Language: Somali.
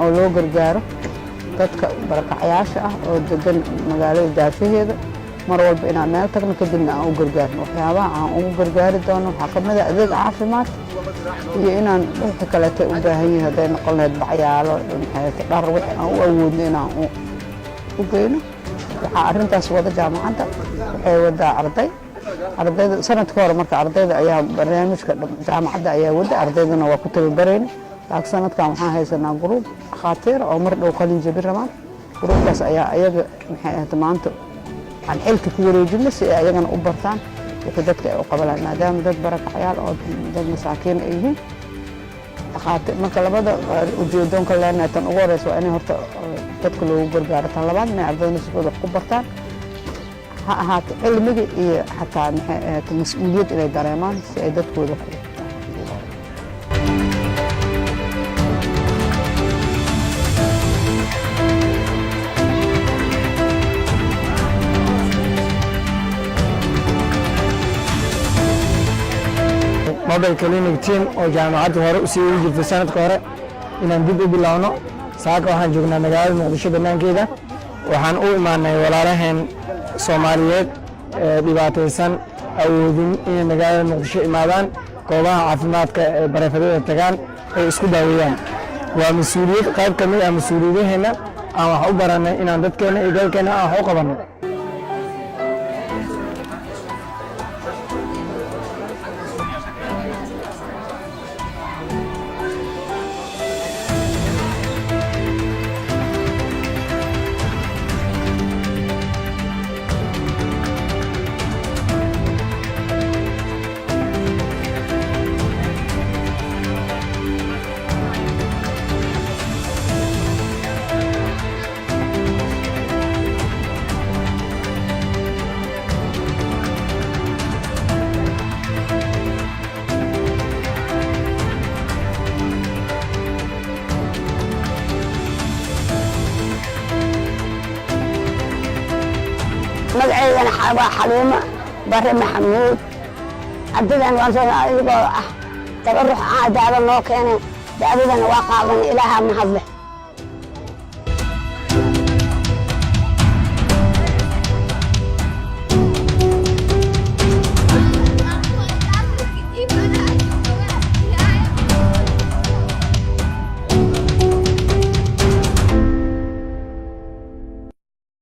oo loo gargaaro dadka barakacayaasha ah oo degan magaalada daafaheeda mar walba inaan meel tagno kadibna aan u gargaarno waxyaabaha aan ugu gargaari doono waxaa ka mid ah adeeg caafimaad iyo inaan wixii kaleeto u baahan yihiin hadday noqon lahayd bacyaalo dhar wixii aan u awoodno inaan u geyno waxaa arrintaas wada jaamacadda waxay wadaa ardayda sanadka hore marka ardayda ayaa barnaamijka jaamacadda ayaa wada ardaydana waa ku tababarayna laakiin sanadkan waxaan haysanaa gruub dhakhaatiir oo mar dhow qalin jabin rabaan gruubkaas ayaa ayaga maxay ahayd maanta aan xilka ku wareejino si ay ayagana u bartaan wixii dadka ay u qabalaan maadaama dad barakacayaal oo dad masaakiin ay yihiin dhakhaatiir marka labada ujeedoonka leenahay tan ugu horeysa waa inay horta dadka loogu gargaaro tan labaad inay ardayda nafsigooda wax ku bartaan ha ahaato cilmiga iyo xataa maxay ahayd mas-uuliyad inay dareemaan si ay dadkooda wax mobile clinic team oo jaamacadda hore u sii jirtay sanadka hore inaan dib u bilaawno saaka waxaan joognaa magaalada muqdisho banaankeeda waxaan u imaanay walaalaheen Soomaaliyeed dhibaataysan awoodin inay magaalada muqdisho imaadaan goobaha caafimaadka ee barafadada tagaan ay isku daaweeyaan waa mas'uuliyad qayb ka mid ah mas'uuliyadaheena aan wax u baranay inaan dadkeena iyo dalkeena aan wax u qabanno magacaydan waa Xaliimo Bare Maxamuud ardadan waan soo ayagoo ah tabaruc aadaada noo keenay daadadana waa qaadan ilaaha mahadle